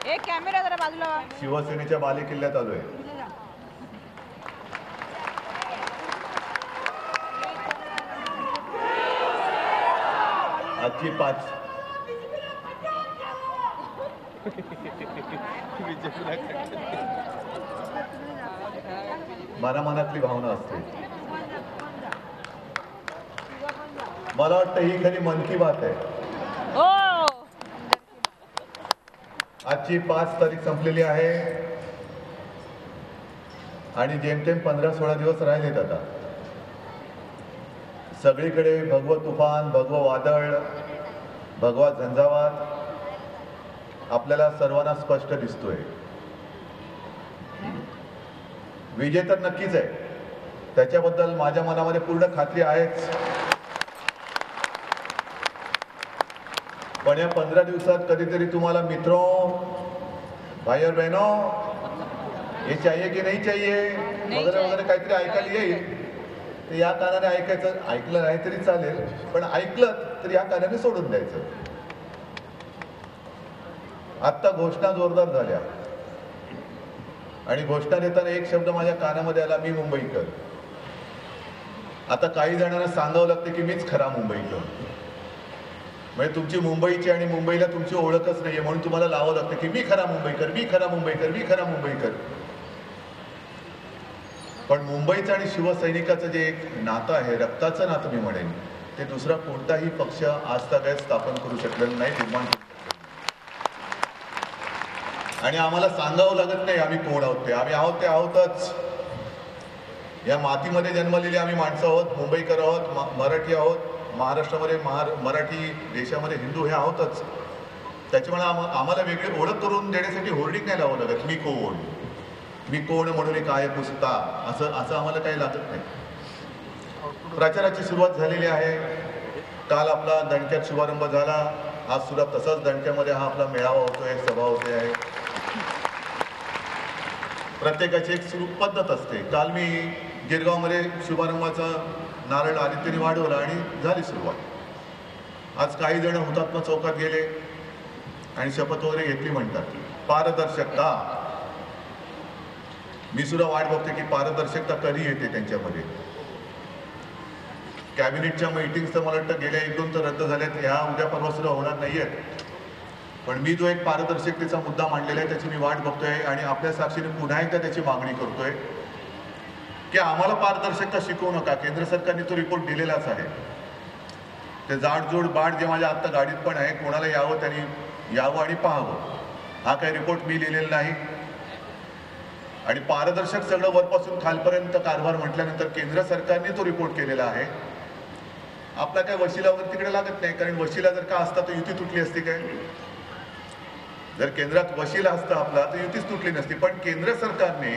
त्याप्रमाणे एक कॅमेरा जरा बाजूला. शिवसेनेच्या बालेकिल्ल्यात आलोय. आजची 5 मनामनातली भावना असते. मला वाटतं ही खरी मन की बात आहे. आजची 5 तारीख संपलेली आहे आणि जेमतेम 15-16 दिवस राहिलेत आता. सगळीकडे भगवं तुफान, भगवं वादळ, भगवा झंझावात आपल्याला सर्वांना स्पष्ट दिसतोय. विजय तर नक्कीच आहे, त्याच्याबद्दल माझ्या मनामध्ये पूर्ण खात्री आहेच. पण या 15 दिवसात कधीतरी तुम्हाला मित्रों, भाई और बहनों, ये चाहिए की नहीं चाहिए वगैरे वगैरे काहीतरी ऐकायला येईल. तर या कानाने ऐकलं नाही तरी चालेल, पण ऐकलं तर या कानाने सोडून द्यायचं. आत्ता घोषणा जोरदार झाल्या आणि घोषणा देताना एक शब्द माझ्या कानामध्ये आला, मी मुंबईकर. आता काही जणांना सांगावं लागतं की मीच खरा मुंबईकर. म्हणजे तुमची मुंबईची आणि मुंबईला तुमची ओळखच नाहीये, म्हणून तुम्हाला लावावं लागतं की मी खरा मुंबईकर, मी खरा मुंबईकर, मी खरा मुंबईकर. पण मुंबईचं आणि शिवसैनिकाचं जे एक नातं आहे, रक्ताचं नातं मी म्हणेन, ते दुसरा कोणताही पक्ष आजतागायत स्थापन करू शकलेलं नाही, निर्माण करू शकलेलं नाही. आणि आम्हाला सांगावं लागत नाही आम्ही कोण आहोत ते. आम्ही आहोत ते आहोतच. या मातीमध्ये जन्मलेली आम्ही माणसं आहोत, मुंबईकर आहोत, मराठी आहोत. महाराष्ट्रामध्ये मराठी, देशामध्ये हिंदू हे आहोतच. त्याच्यामुळे आम्हाला वेगळी ओळख करून देण्यासाठी होर्डिंग नाही लावावं लागत. मी कोण म्हणून काय पुसता असं आम्हाला काही लागत नाही. प्रचाराची सुरुवात झालेली आहे. काल आपला दणक्यात शुभारंभ झाला. आज सुद्धा तसाच दणक्यामध्ये हा आपला मेळावा होतोय, सभा होते आहे. प्रत्येकाची एक सुरू पद्धत असते. काल मी गिरगावमध्ये शुभारंभाचा नारळ आदित्यने वाढवला आणि झाली सुरुवात. आज काही जण हुतात्मा चौकात गेले आणि शपथ वगैरे घेतली म्हणतात. पारदर्शकता, मी सुद्धा वाट बघते की पारदर्शकता कधी येते त्यांच्यामध्ये. कॅबिनेटच्या मीटिंग्स तर मला वाटतं गेल्या 1-2 तर रद्द झाल्यात, ह्या उद्या परवा सुद्धा होणार नाहीयेत. पण मी जो एक पारदर्शकतेचा मुद्दा मांडलेला आहे त्याची मी वाट बघतोय आणि आपल्या साक्षीने पुन्हा एकदा त्याची मागणी करतोय की आम्हाला पारदर्शकता शिकवू नका. केंद्र सरकारने तो रिपोर्ट दिलेलाच आहे. ते जाडजूड बाट जे माझ्या आत्ता गाडीत पण आहे, कोणाला यावं त्यांनी यावं आणि पाहावं. हा काही रिपोर्ट मी लिहिलेला नाही. आणि पारदर्शक सगळं वरपासून खालपर्यंत कारभार म्हटल्यानंतर केंद्र सरकारने तो रिपोर्ट केलेला आहे. आपला काय वशिलावर तिकडे लागत नाही, कारण वशिला जर का असता तर युती तुटली असती काय? जर केंद्रात वशिला असता आपला तर युतीच तुटली नसती. पण केंद्र सरकारने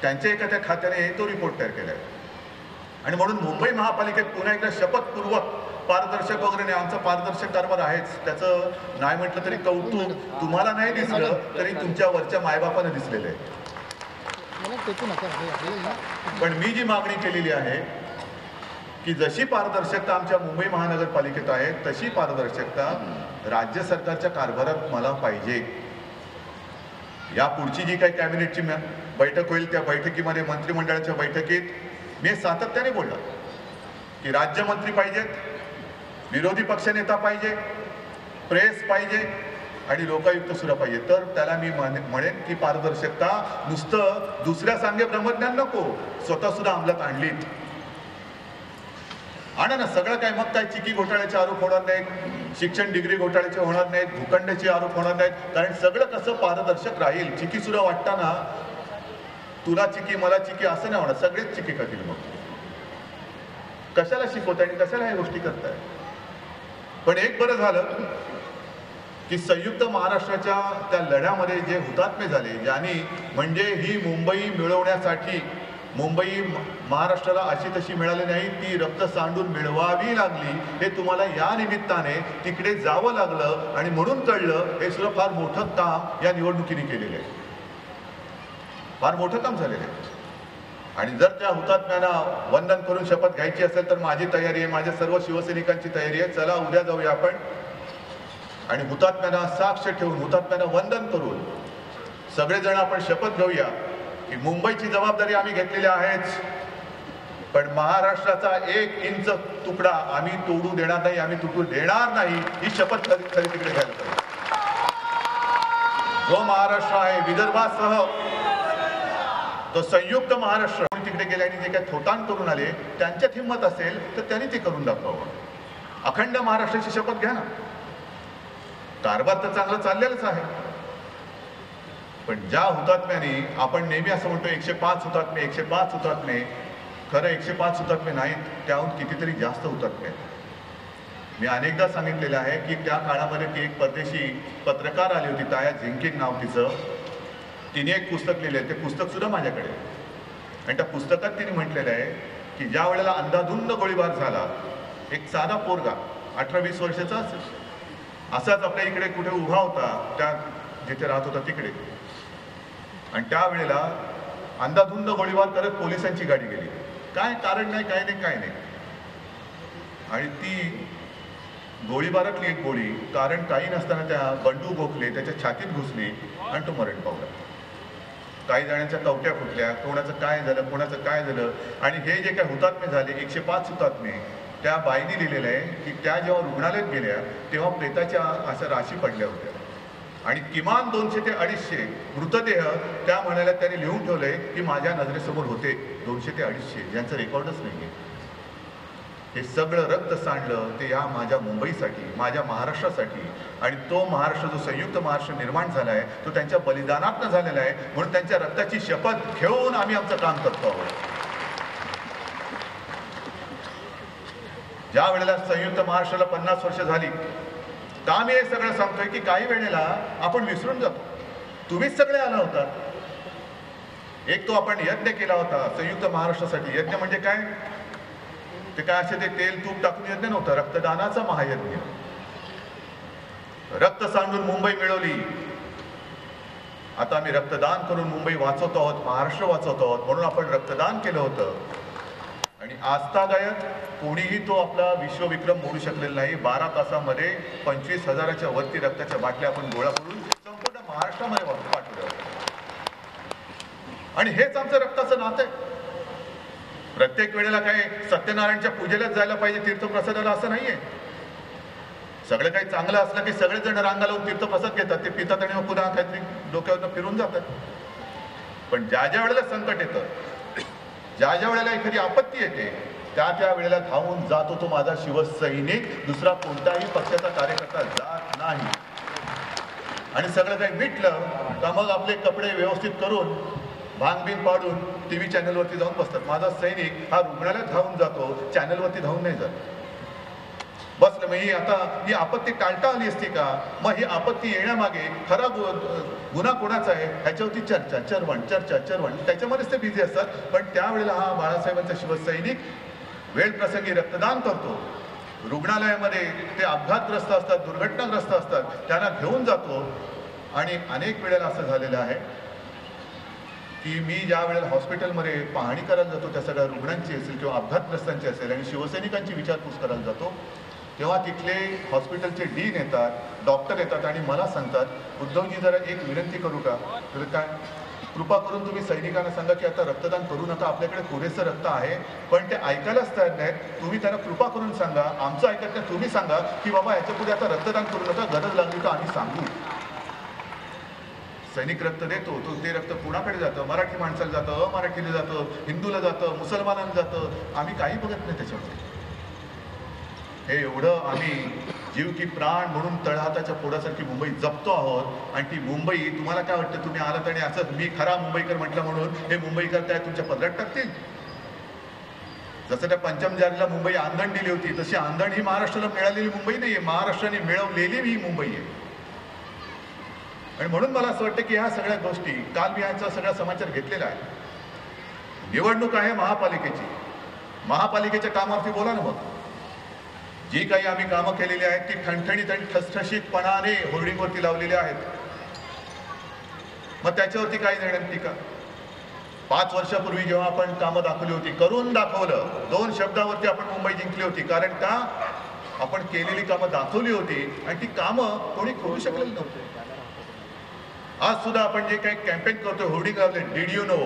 त्यांच्या एखाद्या खात्याने तो रिपोर्ट तयार केला आहे. आणि म्हणून मुंबई महापालिकेत पुन्हा एकदा शपथपूर्वक पारदर्शक वगैरे नाही, आमचा पारदर्शक कारभार आहेच. त्याचं नाही म्हटलं तरी कौतुक तुम्हाला नाही दिसलं तरी तुमच्या वरच्या मायबापानं दिसलेलं आहे. पण मी जी मागणी केलेली आहे की जशी पारदर्शकता आमच्या मुंबई महानगरपालिकेत आहे तशी पारदर्शकता राज्य सरकारच्या कारभारात मला पाहिजे. या पुढची जी काही कॅबिनेटची बैठक होईल त्या बैठकीमध्ये, मंत्रिमंडळाच्या बैठकीत मी सातत्याने बोललो की राज्यमंत्री पाहिजेत, विरोधी पक्षनेता पाहिजे, प्रेस पाहिजे आणि लोकायुक्त सुद्धा पाहिजे. तर त्याला मी म्हणेन की पारदर्शकता नुसतं दुसऱ्या सांगे ब्रह्मज्ञान नको, स्वतः सुद्धा अंमलात आणलीत. आणा ना सगळं काय. मग काय चिकी घोटाळ्याचे आरोप होणार नाहीत, शिक्षण डिग्री घोटाळ्याचे होणार नाहीत, भूखंडाचे आरोप होणार नाहीत, कारण सगळं कसं पारदर्शक राहील. चिकी सुद्धा वाटताना तुला चिकी मला चिकी असं नाही होणार, सगळेच चिकी करतील. मग कशाला शिकवताय आणि कशाला ह्या गोष्टी करताय? पण एक बरं झालं की संयुक्त महाराष्ट्राच्या त्या लढ्यामध्ये जे हुतात्मे झाले, ज्यांनी म्हणजे ही मुंबई मिळवण्यासाठी, मुंबई महाराष्ट्राला अशी तशी मिळाली नाही, ती रक्त सांडून मिळवावी लागली. हे तुम्हाला या निमित्ताने तिकडे जावं लागलं आणि म्हणून कळलं. हे सुद्धा फार मोठं काम या निवडणुकीने केलेलं आहे, फार मोठं काम झालेलं आहे. आणि जर त्या हुतात्म्यांना वंदन करून शपथ घ्यायची असेल तर माझी तयारी आहे, माझ्या सर्व शिवसैनिकांची तयारी आहे. चला उद्या जाऊया आपण. आणि हुतात्म्यांना साक्ष ठेवून, हुतात्म्यांना वंदन करून सगळेजण आपण शपथ घेऊया की मुंबईची जबाबदारी आम्ही घेतलेली आहेच, पण महाराष्ट्राचा 1 इंच तुकडा आम्ही तोडू देणार नाही, आम्ही तुटू देणार नाही, ही शपथ खरी तिकडे घ्यायला पाहिजे. जो महाराष्ट्र आहे विदर्भासह तो संयुक्त महाराष्ट्र तिकडे गेले आणि जे काही थोटाण करून आले त्यांच्यात हिंमत असेल तर त्यांनी ते करून दाखवावं. अखंड महाराष्ट्राची शपथ घ्या ना. कारभार तर चांगला चाललेलाच आहे, पण ज्या हुतात्म्याने आपण नेहमी असं म्हणतो 105 हुतात्मे 105 हुतात्मे, खरं 105 हुतात्मे नाहीत, त्याहून कितीतरी जास्त हुतात्मे आहेत. मी अनेकदा सांगितलेलं आहे की त्या काळामध्ये ती एक परदेशी पत्रकार आली होती, ताया झिंकिन नाव तिचं. तिने एक पुस्तक लिहिलं, ते पुस्तक सुद्धा माझ्याकडे आहे. आणि त्या पुस्तकात तिने म्हटलेलं आहे की ज्या वेळेला अंधाधुंद गोळीबार झाला, एक साधा पोरगा 18-20 वर्षाचा असेल, असाच आपल्या इकडे कुठे उभा होता, त्या जिथे राहत होता तिकडे, आणि त्यावेळेला अंधाधुंद गोळीबार करत पोलिसांची गाडी गेली. काय कारण नाही, काय नाही, काय नाही. आणि ती गोळीबारातली एक गोळी कारण काही नसताना त्या बंडू गोखले त्याच्या छातीत घुसली आणि तो मरण पावला. काही जणांच्या कवट्या फुटल्या, कोणाचं काय झालं, कोणाचं काय झालं. आणि हे जे काही हुतात्मे झाले 105 हुतात्मे, त्या बाईने लिहिलेलं आहे की त्या जेव्हा रुग्णालयात गेल्या तेव्हा प्रेताच्या अशा राशी पडल्या होत्या आणि किमान 200 ते 250 मृतदेह त्या म्हणाल्या त्यांनी लिहून ठेवलंय की माझ्या नजरेसमोर होते. 200 ते 250 ज्यांचं रेकॉर्डच नाहीये. हे सगळं रक्त सांडलं ते या माझ्या मुंबईसाठी, माझ्या महाराष्ट्रासाठी. आणि तो महाराष्ट्र जो संयुक्त महाराष्ट्र निर्माण झाला आहे तो त्यांच्या बलिदानातनं झालेला आहे. म्हणून त्यांच्या रक्ताची शपथ घेऊन आम्ही आमचं काम करतो आहोत. ज्या वेळेला संयुक्त महाराष्ट्राला 50 वर्ष झाली, का मी हे सगळं सांगतोय की काही वेळेला आपण विसरून जातो. तुम्हीच सगळे आला होता. एक तो आपण यज्ञ केला होता संयुक्त महाराष्ट्रासाठी. यज्ञ म्हणजे काय? ते काय असे ते तेल तूप टाकून यज्ञ नव्हतं, रक्तदानाचा महायज्ञ. रक्त सांडून मुंबई मिळवली. आता आम्ही रक्तदान करून मुंबई वाचवतो आहोत, महाराष्ट्र वाचवतो आहोत. म्हणून आपण रक्तदान केलं होतं. आणि आजतागायत कोणीही तो आपला विश्वविक्रम मोडू शकलेला नाही. 12 तासामध्ये 25,000च्या वरती रक्ताच्या बाटल्या आपण गोळा करून संपूर्ण महाराष्ट्रामध्ये पाठवल्या होत्या. आणि हेच आमचं रक्ताचं नातं आहे. प्रत्येक वेळेला काय सत्यनारायणच्या पूजेलाच जायला पाहिजे तीर्थप्रसादाला असं नाहीये. सगळं काही चांगलं असलं की सगळेजण रांगा लावून तीर्थप्रसाद घेतात, ते पितात आणि मग पुन्हा काहीतरी डोक्यावरनं फिरून जातात. पण ज्या ज्या वेळेला संकट येतं, ज्या ज्या वेळेला एखादी आपत्ती येते, त्या वेळेला धावून जातो तो माझा शिवसैनिक. दुसरा कोणताही पक्षाचा कार्यकर्ता जात नाही. आणि सगळं काही मिटलं का मग आपले कपडे व्यवस्थित करून भांगबिंग पाडून TV चॅनलवरती जाऊन बसतात. माझा सैनिक हा रुग्णालयात धावून जातो, चॅनलवरती धावून नाही जात. बसलं मग ही आपत्ती टाळता आली असती का? मग ही आपत्ती येण्यामागे खरा गुन्हा कोणाचा आहे ह्याच्यावरती चर्चा, चर्वण, त्याच्यामध्येच ते बिझी असतात. पण त्यावेळेला हा बाळासाहेबांचा शिवसैनिक वेळ प्रसंगी रक्तदान करतो. रुग्णालयामध्ये ते अपघातग्रस्त असतात, दुर्घटनाग्रस्त असतात, त्यांना घेऊन जातो. आणि अनेक वेळेला असं झालेलं आहे की मी ज्या वेळेला हॉस्पिटलमध्ये पाहणी करायला जातो त्या सगळ्या रुग्णांची असेल किंवा अपघातग्रस्तांची असेल आणि शिवसैनिकांची विचारपूस करायला जातो, तेव्हा तिथले हॉस्पिटलचे डीन येतात, डॉक्टर येतात आणि मला सांगतात, उद्धवजी जरा एक विनंती करू का? तर काय, कृपा करून तुम्ही सैनिकांना सांगा की आता रक्तदान करू नका, आपल्याकडे पुरेसं रक्त आहे. पण ते ऐकायलाच तयार नाहीत. तुम्ही त्यांना कृपा करून सांगा, आमचं ऐकत नाही, तुम्ही सांगा की बाबा याच्या पुढे आता रक्तदान करू नका, गरज लागली तर आम्ही सांगू. सैनिक रक्त देतो, तो ते रक्त कुणाकडे जातं? मराठी माणसाला जातं, अमराठीला जातं, हिंदूला जातं, मुसलमानांना जातं. आम्ही काही बघत नाही त्याच्यामध्ये. हे एवढं आम्ही जीव की प्राण म्हणून तळहाताच्या पोडासारखी मुंबई जपतो आहोत. आणि ती मुंबई तुम्हाला काय वाटतं, तुम्ही आलात आणि असं मी खरा मुंबईकर म्हटलं म्हणून हे मुंबईकर काय तुमच्या पदरात टाकतील? जसं त्या पंचमजारीला मुंबई आंधण दिली होती, तशी आंधण ही महाराष्ट्राला मिळालेली मुंबई नाहीये, महाराष्ट्राने मिळवलेली ही मुंबई आहे. आणि म्हणून मला असं वाटतं की ह्या सगळ्या गोष्टी, काल मी यांचा सगळा समाचार घेतलेला आहे. निवडणूक आहे महापालिकेची, महापालिकेच्या कामावरती बोला ना. मग जी काही आम्ही कामं केलेली आहेत ती ठणठणीत आणि ठसठशीतपणाने होर्डिंगवरती लावलेली आहेत. मग त्याच्यावरती काही देण्यात टीका? 5 वर्षापूर्वी जेव्हा आपण कामं दाखवली होती, करून दाखवलं, 2 शब्दावरती आपण मुंबई जिंकली होती. कारण का? आपण केलेली कामं दाखवली होती आणि ती कामं कोणी खोडू शकलेली नव्हते. आज सुद्धा आपण जे काही कॅम्पेन करतोय, होर्डिंग लावले, डीड यू नो,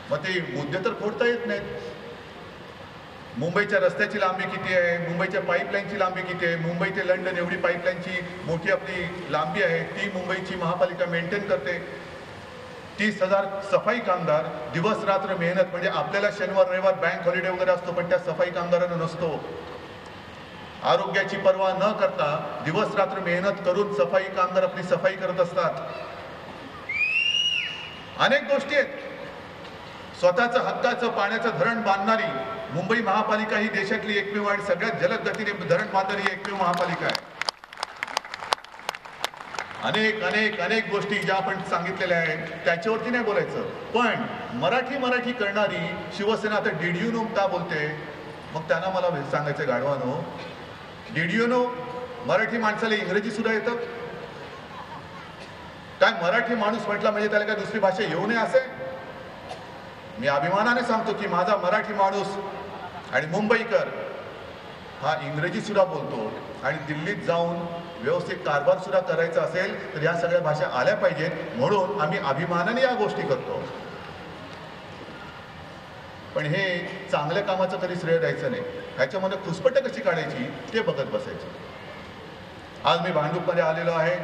मग ते मुद्दे तर खोडता येत नाहीत. मुंबईच्या रस्त्याची लांबी किती आहे, मुंबईच्या पाईपलाईनची लांबी किती आहे, मुंबई ते लंडन एवढी पाईपलाईनची मोठी आपली लांबी आहे, ती मुंबईची महापालिका मेंटेन करते. 30,000 सफाई कामगार, दिवस रात्र मेहनत, म्हणजे आपल्याला शनिवार रविवार बँक हॉलिडे वगैरे असतो, पण त्या सफाई कामगारांना नसतो. आरोग्याची पर्वा न करता दिवस रात्र मेहनत करून सफाई कामगार आपली सफाई करत असतात. अनेक गोष्टी आहेत. स्वतःचं हक्काचं पाण्याचं धरण बांधणारी मुंबई महापालिका ही देशातली एकमेव आणि सगळ्यात जलद गतीने धरण बांधणारी एकमेव महापालिका आहे. अनेक अनेक अनेक गोष्टी ज्या आपण सांगितलेल्या आहेत त्याच्यावरती नाही बोलायचं, पण मराठी करणारी शिवसेना आता डीड यू नो का बोलते? मग त्यांना मला सांगायचं, गाढवानो, डीड यू नो मराठी माणसाला इंग्रजी सुद्धा येतं काय? मराठी माणूस म्हटला म्हणजे त्याला काय दुसरी भाषा येऊ नये असे? मी अभिमानाने सांगतो की माझा मराठी माणूस आणि मुंबईकर हा इंग्रजी सुद्धा बोलतो आणि दिल्लीत जाऊन व्यवस्थित कारभार सुद्धा करायचा असेल तर या सगळ्या भाषा आल्या पाहिजेत, म्हणून आम्ही अभिमानाने या गोष्टी करतो. पण हे चांगल्या कामाचं कधी श्रेय द्यायचं नाही, ह्याच्यामध्ये खुसपटं कशी काढायची ते बघत बसायची. आज मी भांडूपमध्ये आलेलो आहे.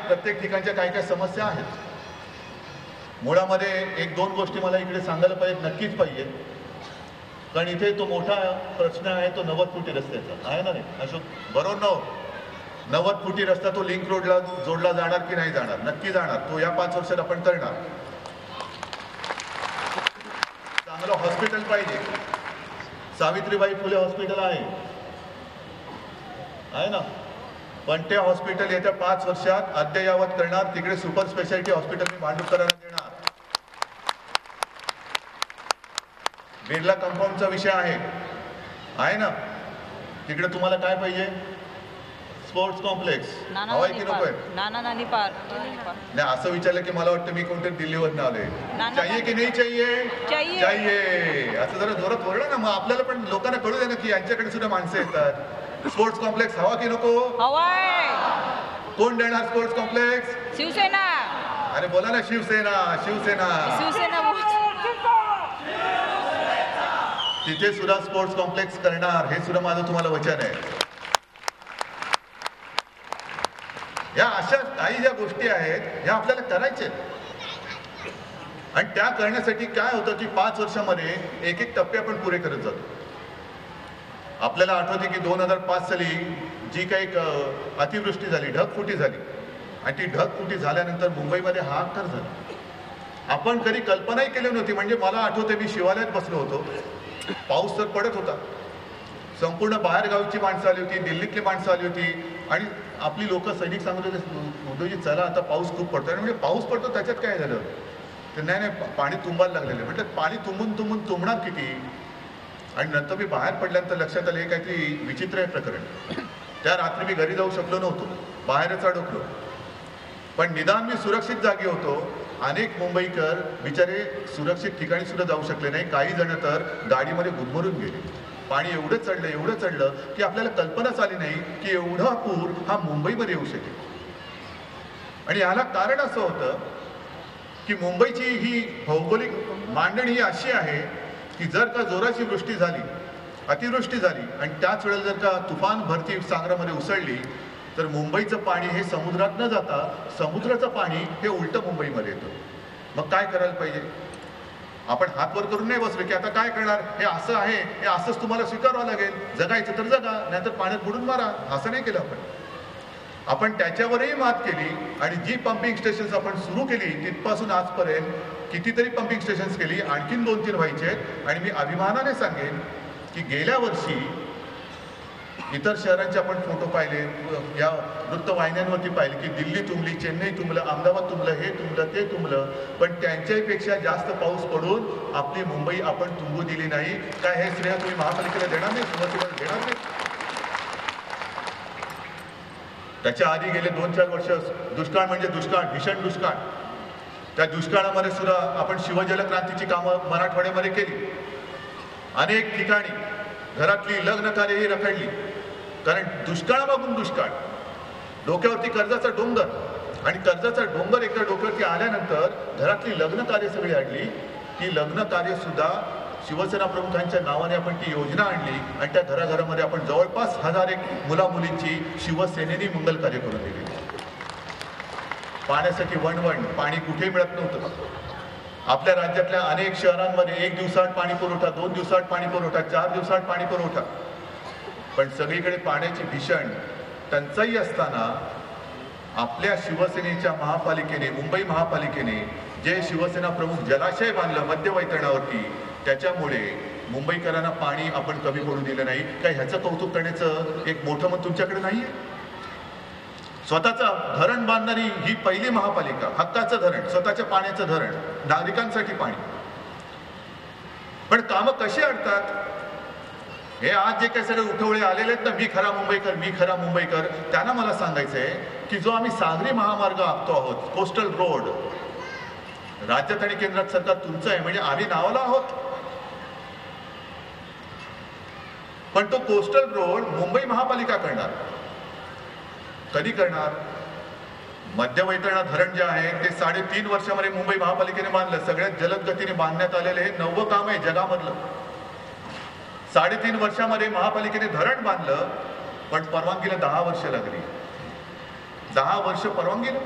प्रत्येक ठिकाणच्या काही काही समस्या आहेत. मुळामध्ये एक दोन गोष्टी मला इकडे सांगायला पाहिजे, नक्कीच पाहिजे, कारण इथे तो मोठा प्रश्न आहे तो 90 फुटी रस्त्याचा आहे ना रे अशोक, बरोबर ना? 90 फुटी रस्ता तो लिंक रोडला जोडला जाणार की नाही जाणार? नक्की जाणार. तो या 5 वर्षात आपण करणार. चांगलं हॉस्पिटल पाहिजे. सावित्रीबाई फुले हॉस्पिटल आहे ना, पण ते हॉस्पिटल येत्या 5 वर्षात अद्ययावत करणार. तिकडे सुपर स्पेशालिटी हॉस्पिटल मी भांडूपकरांना देणार. बिर्ला कंपाऊंडचा विषय आहे ना, तिकडे तुम्हाला काय पाहिजे? स्पोर्ट्स कॉम्प्लेक्स हवाय की नको? नाही, असं विचारलं की मला वाटतं मी कोणतरी दिल्लीवरून आलोय. चाहिए की नाही चाहिए असं जरा जोरात बोललं ना, मग आपल्याला पण लोकांना कळू दे ना की यांच्याकडे सुद्धा माणसं येतात. स्पोर्ट्स कॉम्प्लेक्स हवा की नको? कोण देणार स्पोर्ट्स कॉम्प्लेक्स? शिवसेना. अरे बोला ना, शिवसेना. तिथे सुद्धा स्पोर्ट्स कॉम्प्लेक्स करणार, हे सुद्धा माझं तुम्हाला वचन आहे. या अशा काही ज्या गोष्टी आहेत ह्या आपल्याला करायच्या आणि त्या करण्यासाठी काय होतं की 5 वर्षामध्ये एक एक टप्पे आपण पुरे करत जातो. आपल्याला आठवते की 2005 साली जी काही अतिवृष्टी झाली, ढगफुटी झाली, आणि ती ढगफुटी झाल्यानंतर मुंबईमध्ये हाहाकार झाला. आपण कधी कल्पनाही केली नव्हती. म्हणजे मला आठवते मी शिवालयात बसलो होतो, पाऊस तर पडत होता, संपूर्ण बाहेरगावची माणसं आली होती, दिल्लीतली माणसं आली होती, आणि आपली लोक सैनिक सांगत होते, उद्धवजी चला आता पाऊस खूप पडतो. म्हणजे पाऊस पडतो त्याच्यात काय झालं? तर नाही पाणी तुंबायला लागलेलं. म्हटलं पाणी तुंबून तुंबणार किती? आणि नंतर मी बाहेर पडल्यानंतर लक्षात आलं हे काहीतरी विचित्र आहे प्रकरण. त्या रात्री मी घरी जाऊ शकलो नव्हतो, बाहेरच अडकलो, पण निदान मी सुरक्षित जागी होतो. अनेक मुंबईकर बिचारे सुरक्षित ठिकाणी सुद्धा जाऊ शकले नाही. काही जण तर गाडीमध्ये गुदमरून गेले. पाणी एवढं चढलं की आपल्याला कल्पनाच आली नाही की एवढा पूर हा मुंबईमध्ये येऊ शकेल. आणि याला कारण असं होतं की मुंबईची ही भौगोलिक मांडणी ही अशी आहे की जर का जोराची वृष्टी झाली, अतिवृष्टी झाली, आणि त्याच वेळेला जर का तुफान भरती सागरामध्ये उसळली, तर मुंबईचं पाणी हे समुद्रात न जाता समुद्राचं पाणी हे उलटं मुंबईमध्ये येतं. मग काय करायला पाहिजे? आपण हात वर करून नाही बसलो की आता काय करणार, हे असं आहे, हे असंच तुम्हाला स्वीकारावं लागेल, जगायचं तर जगा, नाहीतर पाण्यात बुडून मारा. असं नाही केलं आपण त्याच्यावरही मात केली. आणि जी पंपिंग स्टेशन्स आपण सुरू केली तिथपासून आजपर्यंत कितीतरी पंपिंग स्टेशन्स केली, आणखीन 2-3 व्हायचे आहेत. आणि मी अभिमानाने सांगेन की गेल्या वर्षी इतर शहरांचे आपण फोटो पाहिले, या वृत्तवाहिन्यांवरती पाहिले की दिल्ली तुंबली, चेन्नई तुंबलं, अहमदाबाद तुंबलं, हे तुंबलं, ते तुंबलं, पण त्यांच्यापेक्षा जास्त पाऊस पडून आपली मुंबई आपण तुंबू दिली नाही. काय हे श्रेय तुम्ही महापालिकेला देणार नाही, सुरुवातीला देणार नाही? त्याच्या आधी गेले 2-4 वर्ष दुष्काळ म्हणजे दुष्काळ, भीषण दुष्काळ. त्या दुष्काळामध्ये सुद्धा आपण शिवजल क्रांतीची कामं मराठवाड्यामध्ये केली. अनेक ठिकाणी घरातली लग्न कार्यही रखडली, कारण दुष्काळामागून दुष्काळ, डोक्यावरती कर्जाचा डोंगर, आणि कर्जाचा डोंगर एकदा डोक्यावरती आल्यानंतर घरातली लग्न कार्य सगळी अडली. ती लग्न कार्य सुद्धा शिवसेना प्रमुखांच्या नावाने आपण ती योजना आणली आणि त्या घराघरामध्ये आपण जवळपास 1000 मुला मुलींची शिवसेनेने मंगल कार्य करून दिली. पाण्यासाठी वणवण, पाणी कुठे मिळत नव्हतं. आपल्या राज्यातल्या अनेक शहरांमध्ये 1 दिवसाआड पाणी पुरवठा, 2 दिवसाआड पाणी पुरवठा, 4 दिवसाआड पाणी पुरवठा, पण सगळीकडे पाण्याची भीषण टंचाई असताना आपल्या शिवसेनेच्या महापालिकेने, मुंबई महापालिकेने जे शिवसेना प्रमुख जलाशय बांधलं मध्यवैतरणावरती, त्याच्यामुळे मुंबईकरांना पाणी आपण कमी पडू दिलं नाही. काय ह्याचं कौतुक करण्याचं एक मोठं मत तुमच्याकडे नाहीये? स्वतःचं धरण बांधणारी ही पहिली महापालिका, हक्काचं धरण, स्वतःच्या पाण्याचं धरण, नागरिकांसाठी पाणी. पण कामं कशी अडतात हे आज जे काही सगळे उठवळे आलेले आहेत ना, मी खरा मुंबईकर, मी खरा मुंबईकर, त्यांना मला सांगायचंय की जो आम्ही सागरी महामार्ग आखतो आहोत, कोस्टल रोड, राज्यात आणि केंद्रात सरकार तुमचं आहे, म्हणजे आम्ही नावाला आहोत, पण तो कोस्टल रोड मुंबई महापालिका करणार. कधी करणार? मध्यवैतरणा धरण जे आहे ते 3.5 वर्षामध्ये मुंबई महापालिकेने बांधलं. सगळ्यात जलद गतीने बांधण्यात आलेलं हे 9वं काम आहे जगामधलं. 3.5 वर्षामध्ये महापालिकेने धरण बांधलं, पण परवानगीला 10 वर्ष लागली. 10 वर्ष परवानगीला.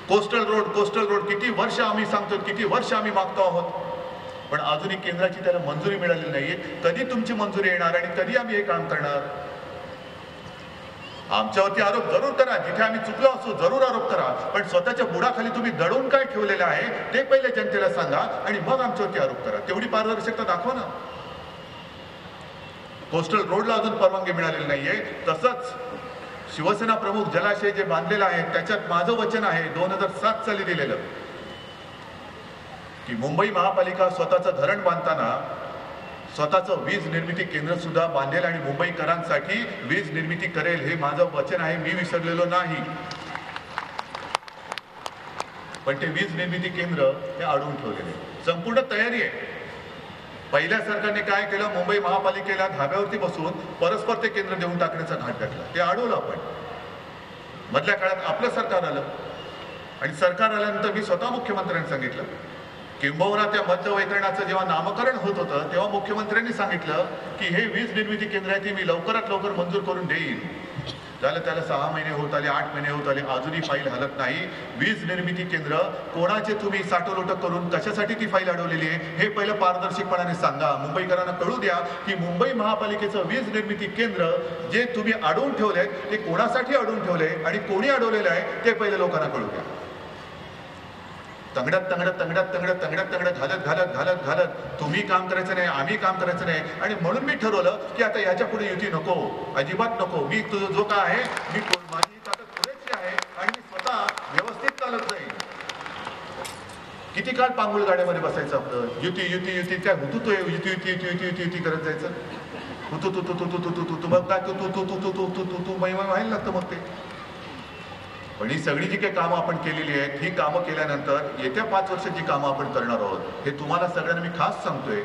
कोस्टल रोड किती वर्ष आम्ही सांगतो, किती वर्ष आम्ही मागतो आहोत, पण अजूनही केंद्राची त्याला मंजुरी मिळालेली नाहीये. कधी तुमची मंजुरी येणार आणि कधी आम्ही हे काम करणार? आमच्यावरती आरोप जरूर करा, जिथे आम्ही चुकलो असू जरूर आरोप करा, पण स्वतःच्या बुडाखाली तुम्ही दडून काय ठेवलेलं आहे ते पहिले जनतेला सांगा आणि मग आमच्यावरती आरोप करा. तेवढी पारदर्शकता दाखवा ना. कोस्टल रोडला अजून परवानगी मिळालेली नाहीये. तसंच शिवसेना प्रमुख जलाशय जे बांधलेलं आहे त्याच्यात माझं वचन आहे 2007 साली दिलेलं की मुंबई महापालिका स्वतःचं धरण बांधताना स्वतःचं वीज निर्मिती केंद्र सुद्धा बांधेल आणि मुंबईकरांसाठी वीज निर्मिती करेल. हे माझं वचन आहे, मी विसरलेलो नाही. पण ते वीज निर्मिती केंद्र हे अडवून ठेवलेले, संपूर्ण तयारी आहे. पहिल्या सरकारने काय केलं, मुंबई महापालिकेला धाब्यावरती बसून परस्पर ते केंद्र देऊन टाकण्याचा घाट घातला. ते अडवलं आपण. मधल्या काळात आपलं सरकार आलं आणि सरकार आल्यानंतर मी स्वतः मुख्यमंत्र्यांनी सांगितलं, किंबहुना त्या मध्यवैतरणाचं जेव्हा नामकरण होत होतं तेव्हा मुख्यमंत्र्यांनी सांगितलं की हे वीज निर्मिती केंद्र आहे ती मी लवकरात लवकर मंजूर करून देईन. झालं त्याला 6 महिने होत आले, 8 महिने होत आले, अजूनही फाईल हलत नाही. वीज निर्मिती केंद्र कोणाचे तुम्ही साठवलोटक करून कशासाठी ती फाईल अडवलेली आहे हे पहिलं पारदर्शकपणाने सांगा. मुंबईकरांना कळू द्या की मुंबई महापालिकेचं वीज निर्मिती केंद्र जे तुम्ही अडवून ठेवले ते कोणासाठी अडवून ठेवले आणि कोणी अडवलेलं आहे ते पहिले लोकांना कळू द्या. तंगड्यात घालत तुम्ही काम करायचं नाही, आम्ही काम करायचं नाही, आणि म्हणून मी ठरवलं की आता याच्या पुढे युती नको, अजिबात नको. मी तुझं जो काय आहे, मी माझी ताकद पुरेशी आहे आणि मी स्वतः व्यवस्थित चालत जाईल. किती काळ पांगुळ गाड्यामध्ये बसायचं आपलं, युती काय होतो तो युती करत जायचं. तू बघ काय तू व्हायला लागतं मग ते. पण ही सगळी जी काही कामं आपण केलेली आहेत ही कामं केल्यानंतर येत्या 5 वर्षात जी कामं आपण करणार आहोत हे तुम्हाला सगळ्यांना मी खास सांगतोय,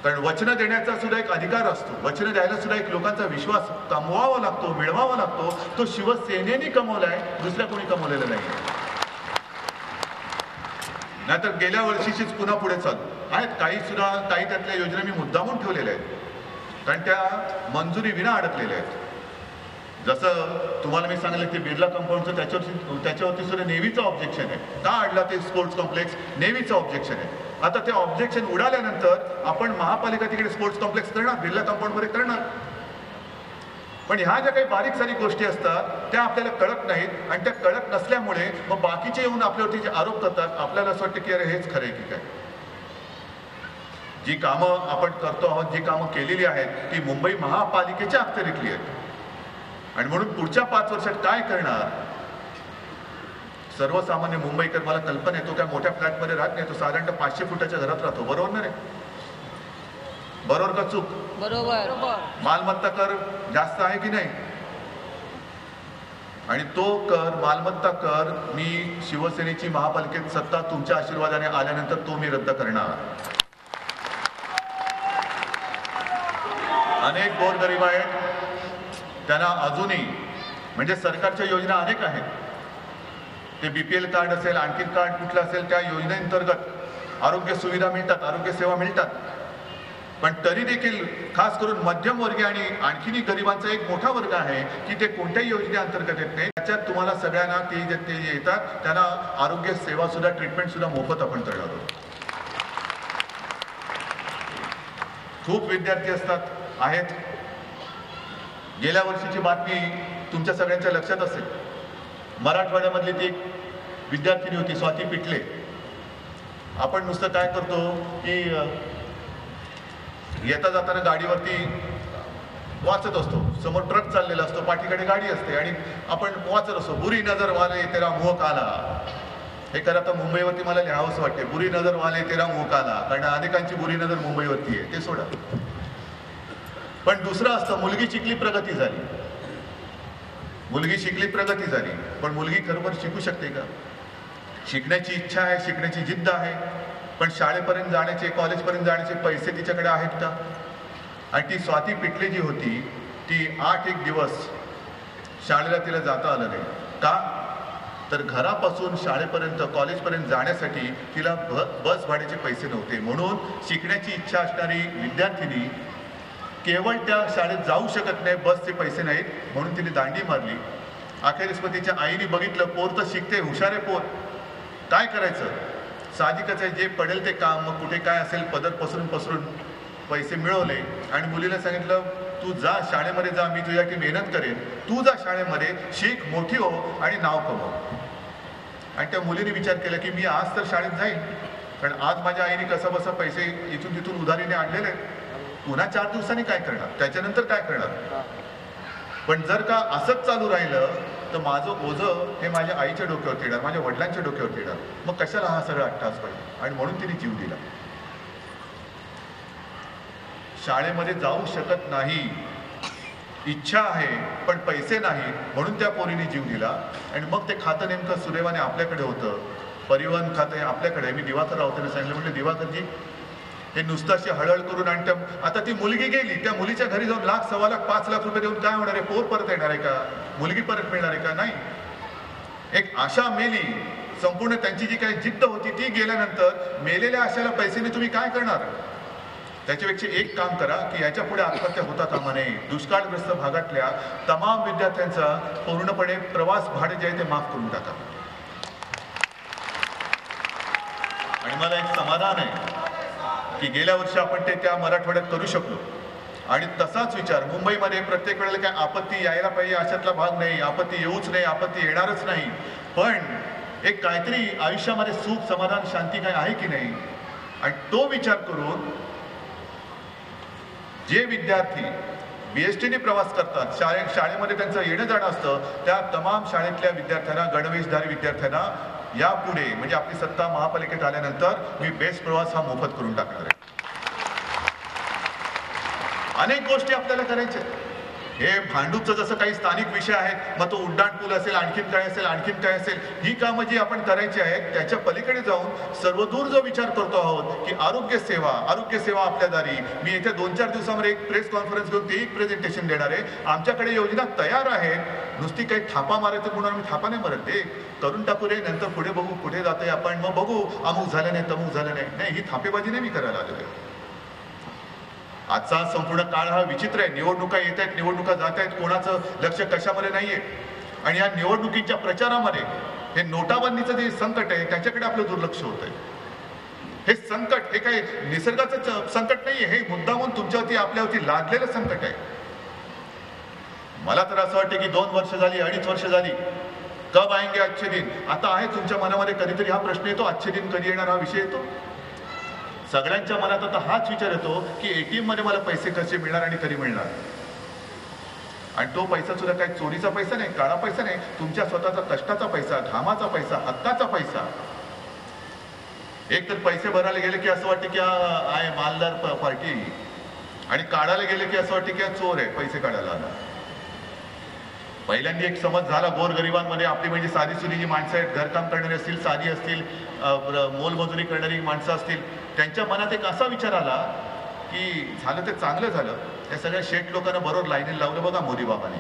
कारण वचनं देण्याचा सुद्धा एक अधिकार असतो. वचनं द्यायला सुद्धा एक लोकांचा विश्वास कमवावा लागतो, मिळवावा लागतो. तो शिवसेनेने कमवलाय, दुसऱ्या कोणी कमवलेला नाही. नाहीतर गेल्या वर्षीचीच पुन्हा पुढे चालू आहेत. काही त्यातल्या योजना मी मुद्दामून ठेवलेल्या आहेत कारण त्या मंजुरी विना अडकलेल्या आहेत. जसं तुम्हाला मी सांगितलं की बिर्ला कंपाऊंडचं त्याच्यावरती सुद्धा नेव्हीचं ऑब्जेक्शन आहे. का अडला ते स्पोर्ट्स कॉम्प्लेक्स? नेव्हीचं ऑब्जेक्शन आहे. आता ते ऑब्जेक्शन उडाल्यानंतर आपण महापालिका तिकडे स्पोर्ट्स कॉम्प्लेक्स करणार, बिर्ला कंपाऊंडमध्ये करणार. पण ह्या ज्या काही बारीक सारीक गोष्टी असतात त्या आपल्याला कळत नाहीत आणि त्या कळत नसल्यामुळे मग बाकीचे येऊन आपल्यावरती जे आरोप करतात आपल्याला असं वाटतं की अरे हेच खरंय की काय. जी कामं आपण करतो आहोत, जी कामं केलेली आहेत ती मुंबई महापालिकेच्या अखत्यारीतली आहेत आणि म्हणून पुढच्या 5 वर्षात काय करणार. सर्वसामान्य मुंबईकर, मला कल्पना आहे तो काय मोठ्या फ्लॅटमध्ये राहत नाही, तो साधारणतः 500 फुटाच्या घरात राहतो. बरोबर ना रे? बरोबर का चूक? बरोबर. मालमत्ता कर जास्त आहे की नाही? आणि तो कर, मालमत्ता कर, मी शिवसेनेची महापालिकेत सत्ता तुमच्या आशीर्वादाने आल्यानंतर तो मी रद्द करणार. अनेक गोरगरीब आहेत, त्यांना अजूनही म्हणजे सरकारच्या योजना अनेक आहेत. ते BPL कार्ड असेल, आणखी कार्ड कुठलं असेल, त्या योजनेअंतर्गत आरोग्य सुविधा मिळतात, आरोग्य सेवा मिळतात. पण तरी देखील खास करून मध्यमवर्गीय आणि आणखीनही गरिबांचा एक मोठा वर्ग आहे की ते कोणत्याही योजनेअंतर्गत येत नाही. त्याच्यात तुम्हाला सगळ्यांना ते येतात त्यांना आरोग्य सेवा सुद्धा, ट्रीटमेंट सुद्धा मोफत आपण करणार आहोत. खूप विद्यार्थी आहेत. गेल्या वर्षीची बातमी तुमच्या सगळ्यांच्या लक्षात असेल. मराठवाड्यामधली ती एक विद्यार्थिनी होती, स्वाती पिटले. आपण नुसतं काय करतो की येता जाताना गाडीवरती वाचत असतो, समोर ट्रक चाललेला असतो, पाठीकडे गाडी असते आणि आपण वाचत असतो, बुरी नजर वाले तेरा मुंह काला. हे खरं आता मुंबईवरती मला लिहावंसं वाटते, बुरी नजर वाले तेरा मुंह काला, कारण अनेकांची बुरी नजर मुंबईवरती आहे, ते सोडा. पण दुसरं असतं, मुलगी शिकली प्रगती झाली. मुलगी शिकली प्रगती झाली, पण मुलगी खरोखर शिकू शकते का? शिकण्याची इच्छा आहे, शिकण्याची जिद्द आहे, पण शाळेपर्यंत जाण्याचे, कॉलेजपर्यंत जाण्याचे पैसे तिच्याकडे आहेत का? आणि ती स्वाती पिटले जी होती ती 8 दिवस शाळेला तिला जाता आलं नाही. का? तर घरापासून शाळेपर्यंत, कॉलेजपर्यंत जाण्यासाठी तिला बस भाड्याचे पैसे नव्हते. म्हणून शिकण्याची इच्छा असणारी विद्यार्थिनी केवळ त्या शाळेत जाऊ शकत नाही, बसचे पैसे नाहीत, म्हणून तिने दांडी मारली. अखेरीस तिच्या आईने बघितलं, पोर तर शिकते, हुशार आहे पोर, काय करायचं? साहजिकच आहे, जे पडेल ते काम, मग कुठे काय असेल पदर पसरून पैसे मिळवले आणि मुलीला सांगितलं, तू जा शाळेमध्ये जा, मी तुझ्यासाठी मेहनत करेन, तू जा शाळेमध्ये, शिक, मोठी हो आणि नाव कमव. आणि त्या मुलीने विचार केला की मी आज तर शाळेत जाईन, कारण आज माझ्या आईने कसा बसा पैसे इथून तिथून उधारीने आणलेले आहेत, पुन्हा 4 दिवसांनी काय करणार, त्याच्यानंतर काय करणार? पण जर का असंच चालू राहिलं तर माझं ओझं हे माझ्या आईच्या डोक्यावरती येणार, माझ्या वडिलांच्या डोक्यावरती येणार, मग कशाला हा सगळा अट्टास पाहिजे? आणि म्हणून तिने जीव दिला. शाळेमध्ये जाऊ शकत नाही, इच्छा आहे पण पैसे नाही, म्हणून त्या पोरीने जीव दिला. आणि मग ते खातं नेमकं सुदैवाने आपल्याकडे होतं, परिवहन खातं हे आपल्याकडे. मी दिवाकर रावतेने सांगितलं, म्हटलं दिवाकरजी हे नुसतं अशी हळहळ करून, आणि आता ती मुलगी गेली, त्या मुलीच्या घरी जाऊन लाख, सव्वा लाख, 5 लाख रुपये देऊन काय होणार आहे? पोर परत येणार आहे का? मुलगी परत मिळणार आहे का? नाही. एक आशा मेली, संपूर्ण त्यांची जी काही जिद्द होती ती गेल्यानंतर मेलेल्या आशाला पैसेने तुम्ही काय करणार? त्याच्यापेक्षा एक काम करा की याच्या पुढे आत्महत्या होता कामा नये. दुष्काळग्रस्त भागातल्या तमाम विद्यार्थ्यांचा पूर्णपणे प्रवास भाडे जे आहे ते माफ करून टाका. आणि मला एक समाधान आहे की गेल्या वर्षी आपण ते त्या मराठवाड्यात करू शकलो. आणि तसाच विचार मुंबईमध्ये प्रत्येक वेळेला काय आपत्ती यायला पाहिजे अशातला भाग नाही, आपत्ती येऊच नाही, आपत्ती येणारच नाही, पण एक काहीतरी आयुष्यामध्ये सुख, समाधान, शांती काय आहे की नाही, आणि तो विचार करून जे विद्यार्थी BSTने प्रवास करतात, शाळेमध्ये त्यांचं येणं जाणं असतं, त्या तमाम शाळेतल्या विद्यार्थ्यांना, गणवेशधारी विद्यार्थ्यांना यापुढे म्हणजे आपली सत्ता महापालिकेत आल्यानंतर मी बेस्ट प्रवास हा मोफत करून टाकणार आहे. अनेक गोष्टी आपल्याला करायच्या. हे भांडूपचं जसं काही स्थानिक विषय आहेत, मग तो उड्डाण पूल असेल, आणखीन काय असेल, ही कामं जी आपण करायची आहेत त्याच्या पलीकडे जाऊन सर्वदूर जो विचार करतो आहोत की आरोग्य सेवा आपल्या दारी. मी येत्या 2-4 दिवसामध्ये एक प्रेस कॉन्फरन्स घेऊन ते एक प्रेझेंटेशन देणार आहे. आमच्याकडे योजना तयार आहेत, नुसती काही थापा मारायचं म्हणून आम्ही थापा नाही मारत, ते करून टाकू रे, नंतर पुढे बघू कुठे जातोय आपण, मग बघू अमुक झालं नाही तमुक झालं नाही. ही थापेबाजी नाही मी करायला आलेलो आहे. आजचा संपूर्ण काळ हा विचित्र आहे. निवडणुका येत आहेत, निवडणुका जात आहेत, कोणाचं लक्ष कशामध्ये नाहीये. आणि या निवडणुकीच्या प्रचारामध्ये हे नोटाबंदीचं जे संकट आहे त्याच्याकडे आपलं दुर्लक्ष होत आहे. हे संकट हे काही निसर्गाचं संकट नाहीये, हे मुद्दामून तुमच्यावरती, आपल्यावरती लादलेलं संकट आहे. मला तर असं वाटतं की 2 वर्ष झाली, 2.5 वर्ष झाली, कब आएंगे अच्छे दिन. आता आहे तुमच्या मनामध्ये कधीतरी हा प्रश्न येतो, अच्छे दिन कधी येणार हा विषय येतो. सगळ्यांच्या मनात आता हाच विचार येतो की ATM मध्ये मला पैसे कसे मिळणार आणि कधी मिळणार. आणि तो पैसा सुद्धा काही चोरीचा पैसा नाही, काळा पैसा नाही, तुमच्या स्वतःचा कष्टाचा पैसा, घामाचा पैसा, हक्काचा पैसा. एक तर पैसे भरायला गेले की असं वाटतं की आहे मालदार पार्टी, आणि काढायला गेले की असं वाटतं की चोर आहे पैसे काढायला आला. पहिल्यांदा एक समज झाला गोरगरिबांमध्ये, आपली म्हणजे साधी सुधी जी माणसं आहेत, घरकाम करणारी असतील, साधी असतील, मोलमजुरी करणारी माणसं असतील, त्यांच्या मनात एक असा विचार आला की झालं ते चांगलं झालं, त्या सगळ्या शेठ लोकांना बरोबर लाईनीला लावलं बघा मोदी बाबाने.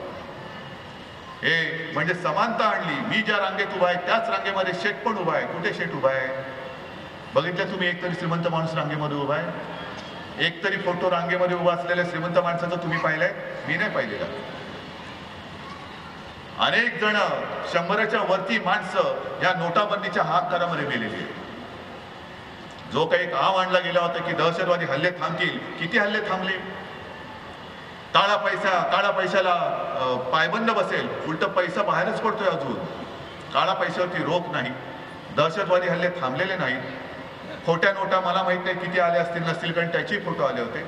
हे म्हणजे समानता आणली. मी ज्या रांगेत उभा आहे त्याच रांगेमध्ये शेठ पण उभा आहे. कुठे शेठ उभा आहे बघितलं तुम्ही? एकतरी श्रीमंत माणूस रांगेमध्ये उभा आहे? एकतरी फोटो रांगेमध्ये उभा असलेल्या श्रीमंत माणसाचं तुम्ही पाहिलंय? मी नाही पाहिलेला. अनेक जण 100च्या वरती माणसं या नोटाबंदीच्या हाहाकारामध्ये मेलेली आहे. जो काही काम आणला गेला होता की दहशतवादी हल्ले थांबतील, किती हल्ले थांबले? काळा पैशाला पायबंद बसेल, उलट पैसा बाहेरच पडतोय. अजून काळा पैशावरती रोख नाही. दहशतवादी हल्ले थांबलेले नाहीत. खोट्या नोटा मला माहित नाही किती आले असतील नसतील, कारण त्याचे फोटो आले होते.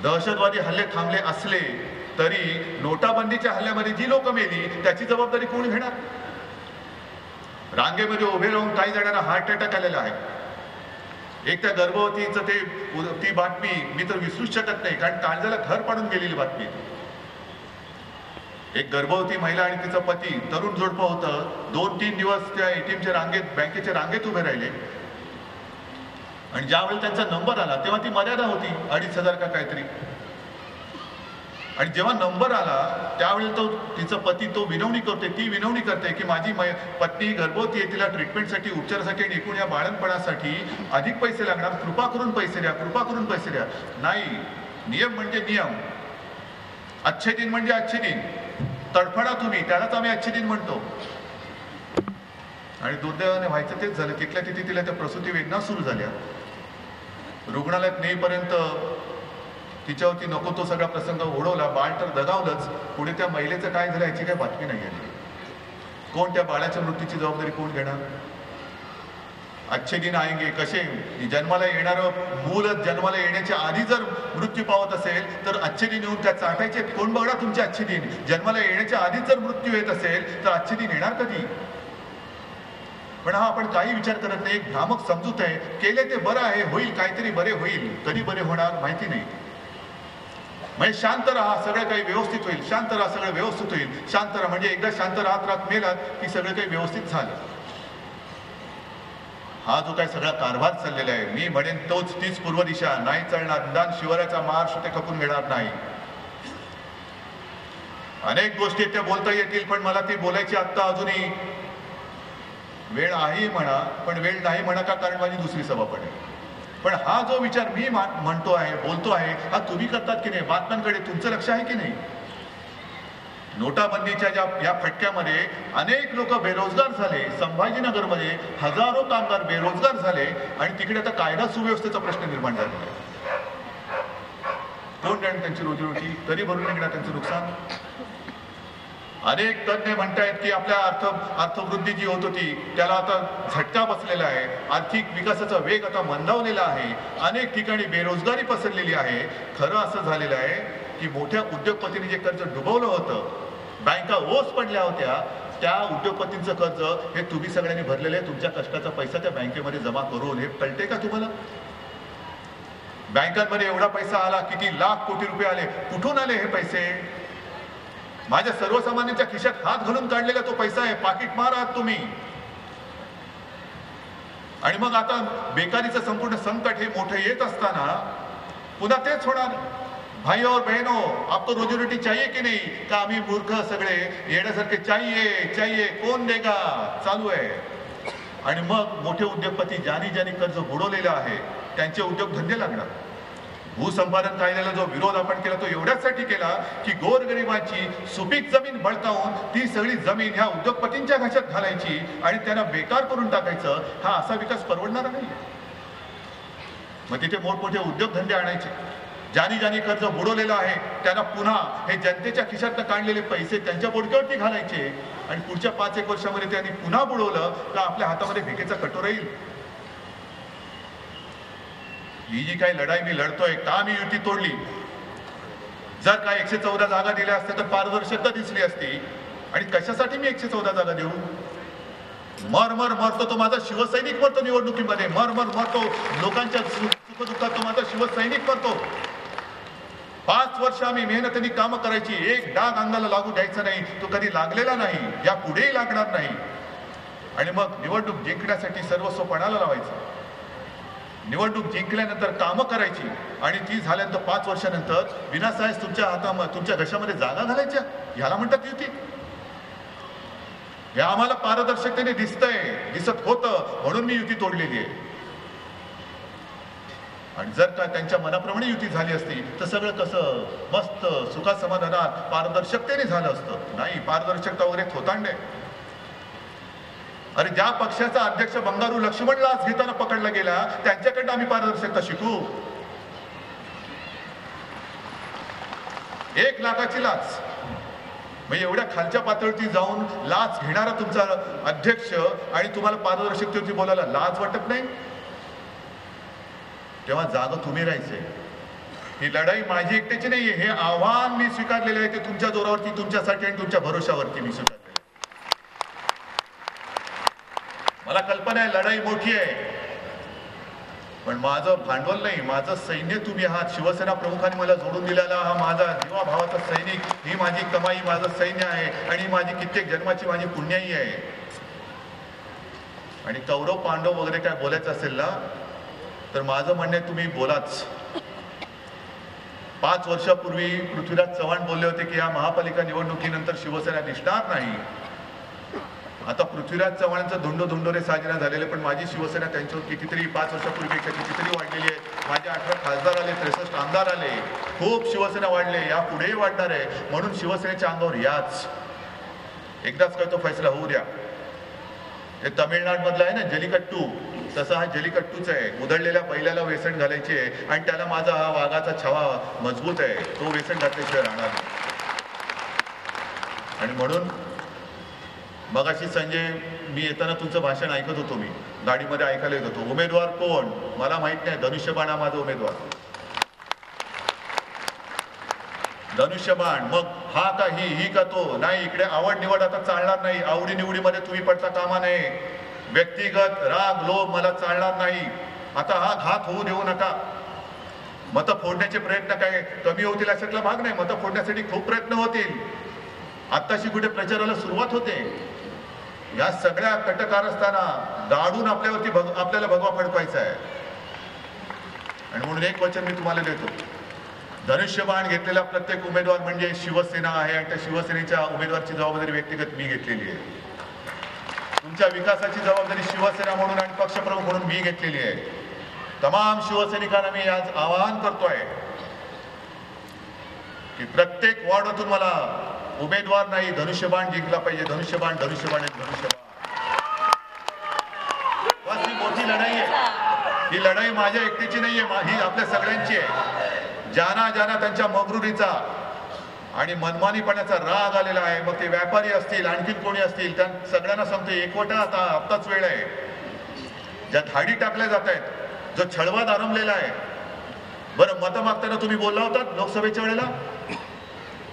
दहशतवादी हल्ले थांबले असले तरी नोटाबंदीच्या हल्ल्यामध्ये जी लोक मेली त्याची जबाबदारी कोण घेणार? रांगेमध्ये उभे राहून काही जणांना हार्ट अटॅक आलेला आहे. एक त्या गर्भवतीचं ती बातमी मी तर विसरूच शकत नाही, कारण काळजाला घर पाडून गेलेली बातमी. एक गर्भवती महिला आणि तिचा पती तरुण जोडपं होतं. 2-3 दिवस त्या ATMच्या रांगेत, बँकेच्या रांगेत उभे राहिले आणि ज्यावेळी त्यांचा नंबर आला तेव्हा ती मर्यादा होती 2,500 का काहीतरी. आणि जेव्हा नंबर आला त्यावेळी तिचा पती विनवणी करते, ती विनवणी करते की माझी पत्नी गर्भवती आहे, तिला ट्रीटमेंटसाठी, उपचारासाठी आणि एकूण या बाळणपणासाठी अधिक पैसे लागणार, कृपा करून पैसे द्या, कृपा करून पैसे द्या. नाही, नियम म्हणजे नियम, अच्छे दिन म्हणजे अच्छे दिन. तडफडा तुम्ही, त्यालाच आम्ही अच्छे दिन म्हणतो. आणि दुर्दैवाने व्हायचं तेच झालं. तिथल्या तिथे तिला त्या प्रसूती वेदना सुरू झाल्या. रुग्णालयात नेईपर्यंत तिच्यावरती नको तो सगळा प्रसंग ओढवला. बाळ तर दगावलंच. पुढे त्या महिलेचं काय झालं याची काही बातमी नाही आली. कोण त्या बाळाच्या मृत्यूची जबाबदारी कोण घेणार? अच्छे दिन आएंगे कसे? जन्माला येणारं मूलच जन्माला येण्याच्या आधी जर मृत्यू पावत असेल तर अच्छे दिन येऊन त्या चाटायचे कोण? बघा तुमचे अच्छे दिन. जन्माला येण्याच्या आधीच जर मृत्यू येत असेल तर अच्छे दिन येणार कधी? पण हा आपण काही विचार करत नाही. एक भ्रामक समजूत आहे, केले ते बरं आहे, होईल काहीतरी बरे होईल. कधी बरे होणार माहिती नाही. म्हणजे शांत राहा, सगळं काही व्यवस्थित होईल. शांत राहा, सगळं व्यवस्थित होईल. शांत राहा म्हणजे एकदा शांत राहत मेलात की सगळं काही व्यवस्थित झालं. हा जो काही सगळा कारभार चाललेला आहे, मी म्हणेन तीच पूर्व दिशा नाही चालणार. निदान शिवरायाचा महाराष्ट्र ते खपून घेणार नाही. अनेक गोष्टी त्या बोलता येतील, पण मला ती बोलायची आत्ता अजूनही वेळ आहे म्हणा, पण वेळ नाही म्हणा का, कारण माझी दुसरी सभा पण आहे. पण हा जो विचार मी म्हणतो आहे, बोलतो आहे, हा तुम्ही करतात की नाही? बातम्यांकडे तुमचं लक्ष आहे की नाही? नोटाबंदीच्या या फटक्यामध्ये अनेक लोक बेरोजगार झाले. संभाजीनगरमध्ये हजारो कामगार बेरोजगार झाले आणि तिकडे आता कायदा सुव्यवस्थेचा प्रश्न निर्माण झालेला आहे. कोण देणार त्यांची रोजीरोटी? कधी भरून निघणार त्यांचं नुकसान? अनेक तज्ञ म्हणतायत की आपल्या अर्थवृद्धी जी होत होती त्याला आता झटका बसलेला आहे. आर्थिक विकासाचा वेग आता मंदावलेला आहे. अनेक ठिकाणी बेरोजगारी पसरलेली आहे. खरं असं झालेलं आहे की मोठ्या उद्योगपतींनी जे कर्ज डुबवलं होतं, बँका ओस पडल्या होत्या, त्या उद्योगपतींचं कर्ज हे तुम्ही सगळ्यांनी भरलेलं आहे. तुमच्या कष्टाचा पैसा त्या बँकेमध्ये जमा करून. हे कळते का तुम्हाला? बँकांमध्ये एवढा पैसा आला, किती लाख कोटी रुपये आले. कुठून आले हे पैसे? माझ्या सर्वसामान्यांच्या खिशात हात घालून काढलेला तो पैसा आहे. पाकिट मार आहात तुम्ही. आणि मग आता बेकारीचं संपूर्ण संकट हे मोठं येत असताना पुन्हा तेच होणार. भाई और बहनों, आपको रोजी रोटी चाहिए की नाही? का आम्ही मूर्ख सगळे येण्यासारखे चाहिए चाहिए कोण देगा चालू आहे. आणि मग मोठे उद्योगपती ज्यांनी कर्ज बुडवलेलं आहे त्यांचे उद्योगधंदे लागणार. भूसंपादन कायद्याला जो विरोध आपण केला तो एवढ्यासाठी केला की गोरगरिबांची सुपीक जमीन बळकावून ती सगळी जमीन ह्या उद्योगपतींच्या घशात घालायची आणि त्यांना बेकार करून टाकायचं. हा असा विकास परवडणारा नाही. मग तिथे मोठमोठे उद्योगधंदे आणायचे. ज्यांनी कर्ज बुडवलेलं आहे त्यांना पुन्हा हे जनतेच्या खिशातनं काढलेले पैसे त्यांच्या बोडक्यावरती घालायचे आणि पुढच्या 5-1 वर्षामध्ये त्यांनी पुन्हा बुडवलं तर आपल्या हातामध्ये भिकेचा कटोरा येईल. ही जी काही लढाई मी लढतोय, का मी युती तोडली? जर काय 114 जागा दिल्या असत्या तर पारदर्शकता दिसली असती. आणि कशासाठी मी 114 जागा देऊ? मरतो तो माझा शिवसैनिक मरतो निवडणुकीमध्ये. मरतो लोकांच्या सुखदुःखात तो माझा शिवसैनिक मरतो. 5 वर्ष आम्ही मेहनतीने कामं करायची. एक डाग अंगाला लागू द्यायचा नाही. तो कधी लागलेला नाही, या पुढेही लागणार नाही. आणि मग निवडणूक जिंकण्यासाठी सर्वस्व पणाला लावायचं. निवडणूक जिंकल्यानंतर कामं करायची आणि ती झाल्यानंतर 5 वर्षानंतर विनासाहेब तुमच्या घशामध्ये जागा घालायच्या, ह्याला म्हणतात युती. हे आम्हाला पारदर्शकतेने दिसत होतं म्हणून मी युती तोडलेली आहे. आणि जर का त्यांच्या मनाप्रमाणे युती झाली असती तर सगळं कसं मस्त सुखा समाधानात पारदर्शकतेने झालं असतं. नाही, पारदर्शकता वगैरे थोतांडे. अरे ज्या पक्षाचा अध्यक्ष बंगारू लक्ष्मण लाच घेताना पकडला गेला त्यांच्याकडनं आम्ही पारदर्शकता शिकू. 1 लाखाची लाच, म्हणजे एवढ्या खालच्या पातळीवरती जाऊन लाच घेणारा तुमचा अध्यक्ष आणि तुम्हाला पारदर्शकतेवरती बोलायला लाज वाटत नाही? तेव्हा जागा तुम्ही राहायचंय. ही लढाई माझी एकट्याची नाहीये. हे आव्हान मी स्वीकारलेलं आहे ते तुमच्या जोरावरती, तुमच्यासाठी आणि तुमच्या भरोशावरती मी स्वीकारलेलं. मला कल्पना आहे लढाई मोठी आहे, पण माझं भांडवल नाही, माझं सैन्य तुम्ही आहात. शिवसेना प्रमुखांनी मला जोडून दिलेला हा माझा जीवाभावाचा सैनिक, ही माझी कमाई, माझं सैन्य आहे आणि ही माझी कित्येक जन्माची माझी पुण्याई आहे. आणि कौरव पांडव वगैरे काय बोलायचं असेल ना तर माझं म्हणणं आहे तुम्ही बोलाच. 5 वर्षापूर्वी पृथ्वीराज चव्हाण बोलले होते की या महापालिका निवडणुकीनंतर शिवसेना दिसणार नाही. आता पृथ्वीराज चव्हाणांचं धुंडोरे साजना झालेले, पण माझी शिवसेना त्यांच्यावर कितीतरी 5 वर्षापूर्वीपेक्षा कितीतरी वाढलेली आहे. माझे 18 खासदार आले, 63 आमदार आले, खूप शिवसेना वाढले, या पुढेही वाढणार आहे. म्हणून शिवसेनेच्या अंगावर याच एकदाच काय तो फैसला होऊ द्या. हे तामिळनाडूमधलं आहे ना जलिकट्टू, तसा हा जलिकट्टूच आहे. उधळलेल्या बैलाला वेसण घालायची आहे आणि त्याला माझा हा वाघाचा छावा मजबूत आहे, तो वेसण घातल्याशिवाय राहणार नाही. आणि म्हणून मगाशी संजय, मी येताना तुमचं भाषण ऐकत होतो, मी गाडीमध्ये ऐकायला येत होतो. उमेदवार कोण मला माहित नाही, धनुष्यबाण हा माझा उमेदवार. धनुष्यबाण, मग हा का ही का तो? नाही, इकडे आवड निवड आता चालणार नाही. आवडी निवडीमध्ये तुम्ही पडता कामा नये. व्यक्तिगत राग लोभ मला चालणार नाही. आता हा घात होऊ देऊ नका. मतं फोडण्याचे प्रयत्न काय कमी होतील अशातला भाग नाही. मतं फोडण्यासाठी खूप प्रयत्न होतील. आत्ताशी कुठे प्रचाराला सुरुवात होते. या सगळ्या कटकारस्थाना दाडून आपल्याला भगवा फडकवायचा आहे. आणि म्हणून एक वचन मी तुम्हाला देतो, धनुष्यबाण घेतलेला प्रत्येक उमेदवार म्हणजे शिवसेना आहे आणि त्या शिवसेनेच्या उमेदवाराची जबाबदारी व्यक्तिगत मी घेतलेली आहे. तुमच्या विकासाची जबाबदारी शिवसेना म्हणून आणि पक्षप्रमुख म्हणून मी घेतलेली आहे. तमाम शिवसैनिकांना मी आज आवाहन करतोय की प्रत्येक वॉर्डातून मला उमेदवार नाही, धनुष्यबाण जिंकला पाहिजे. धनुष्यबाण धनुष्यबाण धनुष्यबाण. बस ही मोठी लढाई आहे. ही लढाई माझ्या एकटीची नाहीये, ही आपल्या सगळ्यांची आहे. ज्यांना त्यांच्या मगरुरीचा आणि मनमानीपणाचा राग आलेला आहे, मग ते व्यापारी असतील आणखीन कोणी असतील, त्या सगळ्यांना सांगतो एकवटा आत्ताच वेळ आहे. ज्या धाडी टाकल्या जात आहेत, जो छळवाद आरंभलेला आहे. बरं, मतं मागताना तुम्ही बोलला होतात लोकसभेच्या वेळेला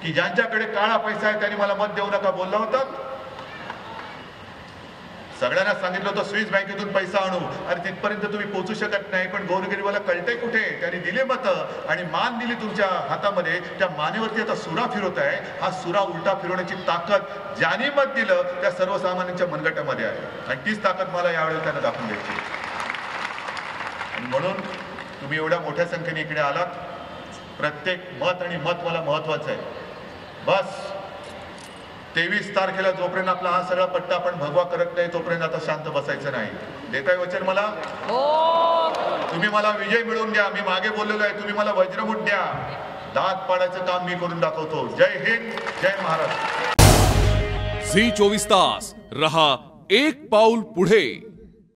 की ज्यांच्याकडे काळा पैसा आहे त्यांनी मला मत देऊ नका बोलला होता. सगळ्यांना सांगितलं होतं स्विस बँकेतून पैसा आणू. अरे तिथपर्यंत तुम्ही पोहोचू शकत नाही, पण गोरगरिबाला कळतंय कुठे? त्यांनी दिले मतं आणि मान दिली तुमच्या हातामध्ये. त्या मानेवरती आता सुरा फिरवत आहे. हा सुरा उलटा फिरवण्याची ताकद ज्यांनी मत दिलं त्या सर्वसामान्यांच्या मनगटामध्ये आहे आणि तीच ताकद मला यावेळेला त्यांना दाखवून द्यायची. आणि म्हणून तुम्ही एवढ्या मोठ्या संख्येने इकडे आलात. प्रत्येक मत आणि मत मला महत्वाचं आहे. बस 23 तारखेला जोपर्यंत आपला हा सगळा पट्टा आपण भगवा करत नाही तोपर्यंत आता शांत बसायचं नाही. देताय वचन मला? तुम्ही मला विजय मिळवून द्या. मी मागे बोललेलो आहे, तुम्ही मला वज्रमुठ द्या. दात पाडायचं काम मी करून दाखवतो. जय हिंद, जय महाराष्ट्र. झी 24 तास रहा एक पाऊल पुढे.